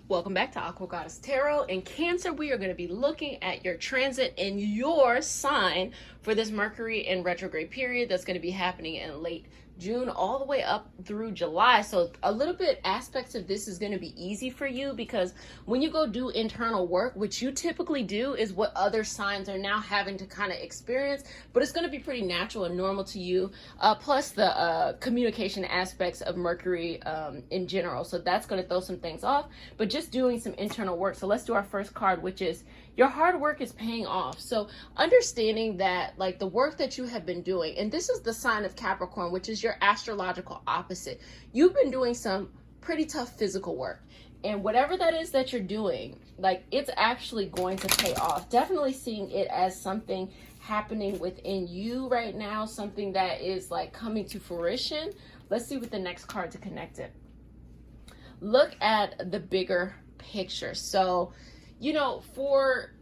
Welcome back to Aqua Goddess Tarot. In Cancer, we are going to be looking at your transit in your sign for this Mercury in retrograde period that's going to be happening in late June all the way up through July. So a little bit aspects of this is going to be easy for you because when you go do internal work, which you typically do is what other signs are now having to kind of experience, but it's going to be pretty natural and normal to you. Plus the communication aspects of Mercury in general. So that's going to throw some things off, but just doing some internal work. So let's do our first card, which is your hard work is paying off. So understanding that like the work that you have been doing, and this is the sign of Capricorn, which is your astrological opposite. You've been doing some pretty tough physical work. And whatever that is that you're doing, like it's actually going to pay off. Definitely seeing it as something happening within you right now, something that is like coming to fruition. Let's see what the next card to connect it. Look at the bigger picture. So, you know, for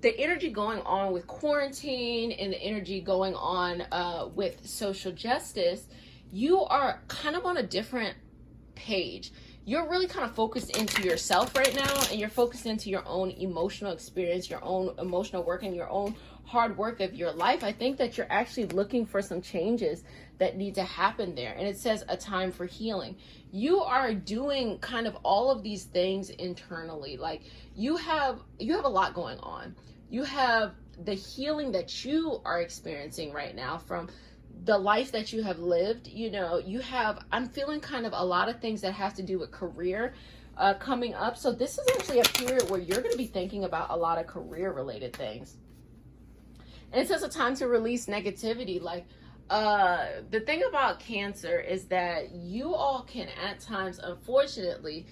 the energy going on with quarantine and the energy going on with social justice, you are kind of on a different page. You're really kind of focused into yourself right now, and you're focused into your own emotional experience, your own emotional work, and your own hard work of your life. I think that you're actually looking for some changes that need to happen there. And it says a time for healing. You are doing kind of all of these things internally. Like you have a lot going on. You have the healing that you are experiencing right now from the life that you have lived. You know, I'm feeling kind of a lot of things that have to do with career coming up. So this is actually a period where you're going to be thinking about a lot of career related things. And it says a time to release negativity. Like the thing about Cancer is that you all can at times, unfortunately,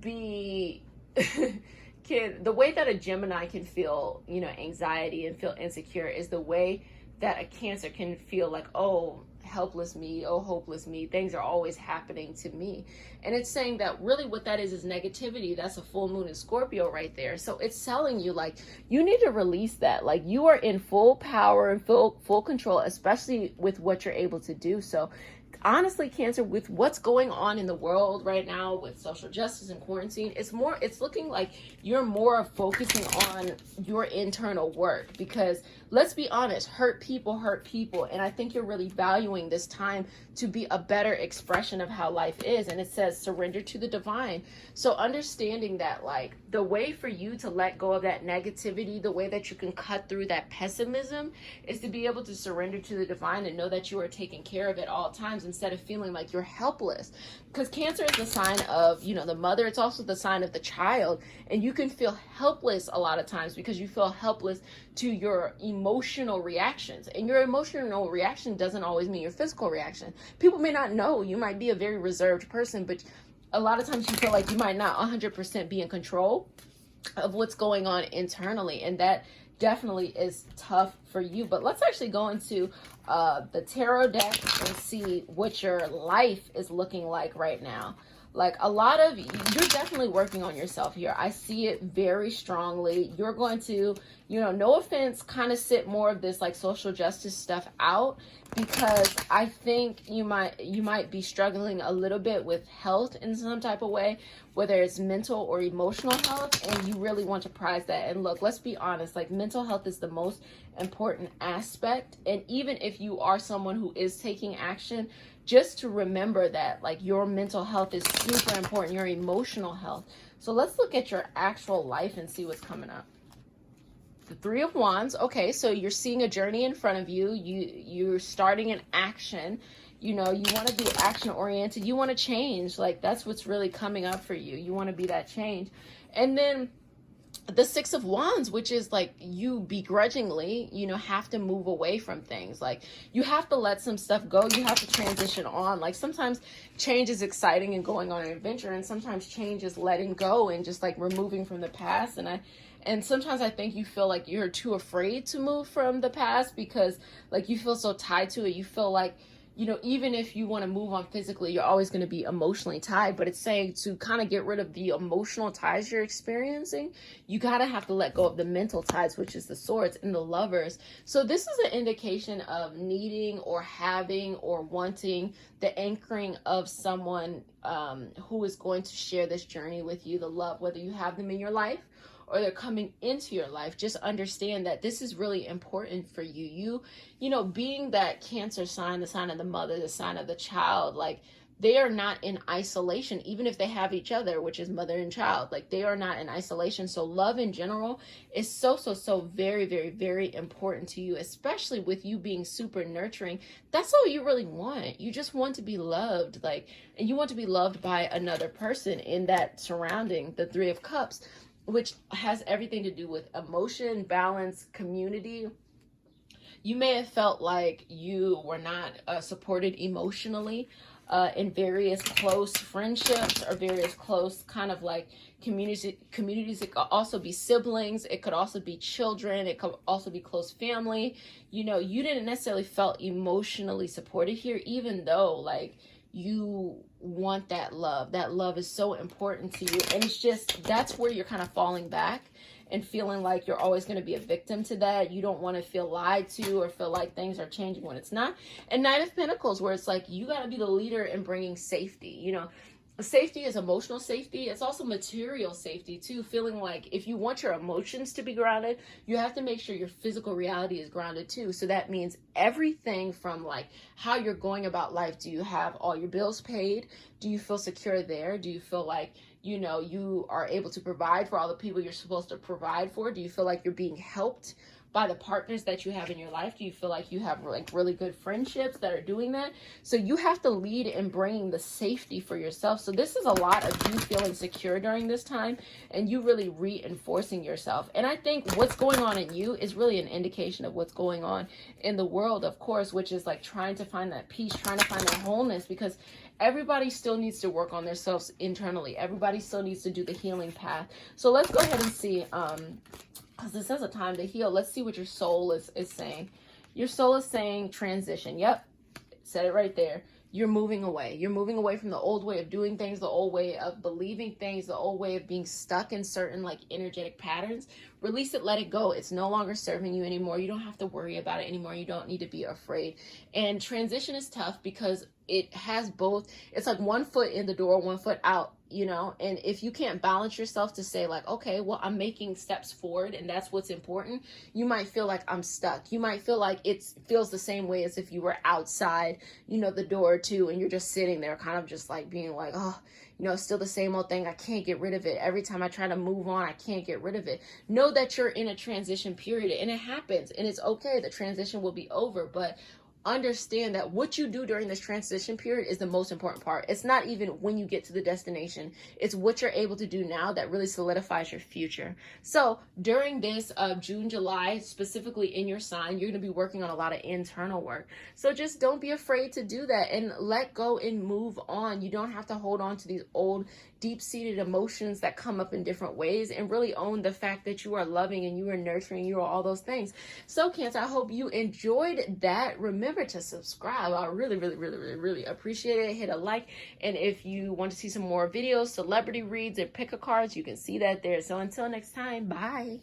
be the way that a Gemini can feel, you know, anxiety and feel insecure is the way that a Cancer can feel like, oh, helpless me, oh, hopeless me, things are always happening to me. And it's saying that really what that is negativity. That's a full moon in Scorpio right there. So it's telling you like you need to release that. Like you are in full power and full control, especially with what you're able to do. So honestly, Cancer, with what's going on in the world right now with social justice and quarantine, it's looking like you're more focusing on your internal work, because let's be honest, hurt people. And I think you're really valuing this time to be a better expression of how life is. And it says surrender to the divine. So understanding that like the way for you to let go of that negativity, the way that you can cut through that pessimism is to be able to surrender to the divine and know that you are taken care of at all times, instead of feeling like you're helpless. Because Cancer is the sign of, you know, the mother. It's also the sign of the child. And you can feel helpless a lot of times because you feel helpless to your emotional reactions. And your emotional reaction doesn't always mean your physical reaction. People may not know. You might be a very reserved person, but a lot of times you feel like you might not 100% be in control of what's going on internally. And that definitely is tough for you. But let's actually go into the tarot deck and see what your life is looking like right now. Like a lot of you're definitely working on yourself here. I see it very strongly. You're going to, you know, no offense, kind of sit more of this like social justice stuff out, because I think you might be struggling a little bit with health in some type of way, whether it's mental or emotional health, and you really want to prize that. And look, let's be honest, like mental health is the most important aspect. And even if you are someone who is taking action, just to remember that like your mental health is super important, your emotional health. So let's look at your actual life and see what's coming up. The Three of Wands. Okay, so you're seeing a journey in front of you. You're starting an action. You know, you want to be action oriented. You want to change. Like that's what's really coming up for you. You want to be that change. And then the Six of Wands, which is like you begrudgingly, you know, have to move away from things. Like you have to let some stuff go. You have to transition on. Like sometimes change is exciting and going on an adventure, and sometimes change is letting go and just like removing from the past. And sometimes I think you feel like you're too afraid to move from the past because like you feel so tied to it. You feel like you know, even if you want to move on physically, you're always going to be emotionally tied. But it's saying to kind of get rid of the emotional ties you're experiencing, you gotta have to let go of the mental ties, which is the Swords and the Lovers. So this is an indication of needing or having or wanting the anchoring of someone who is going to share this journey with you, the love, whether you have them in your life or they're coming into your life. Just understand that this is really important for you. You know, being that Cancer sign, the sign of the mother, the sign of the child, like, they are not in isolation, even if they have each other, which is mother and child. Like, they are not in isolation. So love in general is so very, very, very important to you, especially with you being super nurturing. That's all you really want. You just want to be loved, like, and you want to be loved by another person in that surrounding, the Three of Cups, which has everything to do with emotion, balance, community. You may have felt like you were not supported emotionally in various close friendships or various close kind of like communities. It could also be siblings. It could also be children. It could also be close family. You know, you didn't necessarily felt emotionally supported here, even though like you want that love. That love is so important to you. And it's just, that's where you're kind of falling back and feeling like you're always going to be a victim to that. You don't want to feel lied to or feel like things are changing when it's not. And Knight of Pentacles, where it's like you got to be the leader in bringing safety. You know, safety is emotional safety. It's also material safety too. Feeling like if you want your emotions to be grounded, you have to make sure your physical reality is grounded too. So that means everything from like how you're going about life. Do you have all your bills paid? Do you feel secure there? Do you feel like, you know, you are able to provide for all the people you're supposed to provide for? Do you feel like you're being helped by the partners that you have in your life? Do you feel like you have like really good friendships that are doing that? So you have to lead in bringing the safety for yourself. So this is a lot of you feeling secure during this time and you really reinforcing yourself. And I think what's going on in you is really an indication of what's going on in the world, of course, which is like trying to find that peace, trying to find that wholeness, because everybody still needs to work on themselves internally. Everybody still needs to do the healing path. So let's go ahead and see, because this is a time to heal. Let's see what your soul is saying. Your soul is saying transition. Yep, said it right there. You're moving away. You're moving away from the old way of doing things, the old way of believing things, the old way of being stuck in certain like energetic patterns. Release it, let it go. It's no longer serving you anymore. You don't have to worry about it anymore. You don't need to be afraid. And transition is tough because it has both. It's like one foot in the door, one foot out, you know. And if you can't balance yourself to say like, okay, well, I'm making steps forward and that's what's important, you might feel like I'm stuck. You might feel like it feels the same way as if you were outside, you know, the door too, and you're just sitting there kind of just like being like, oh, you know, it's still the same old thing. I can't get rid of it. Every time I try to move on, I can't get rid of it. Know that you're in a transition period and it happens and it's okay. The transition will be over, but understand that what you do during this transition period is the most important part. It's not even when you get to the destination. It's what you're able to do now that really solidifies your future. So during this June, July, specifically in your sign, you're going to be working on a lot of internal work. So just don't be afraid to do that and let go and move on. You don't have to hold on to these old deep-seated emotions that come up in different ways, and really own the fact that you are loving and you are nurturing, you are all those things. So Cancer, I hope you enjoyed that. Remember to subscribe. I really appreciate it. Hit a like, and if you want to see some more videos, celebrity reads, and pick a cards, you can see that there. So until next time, bye.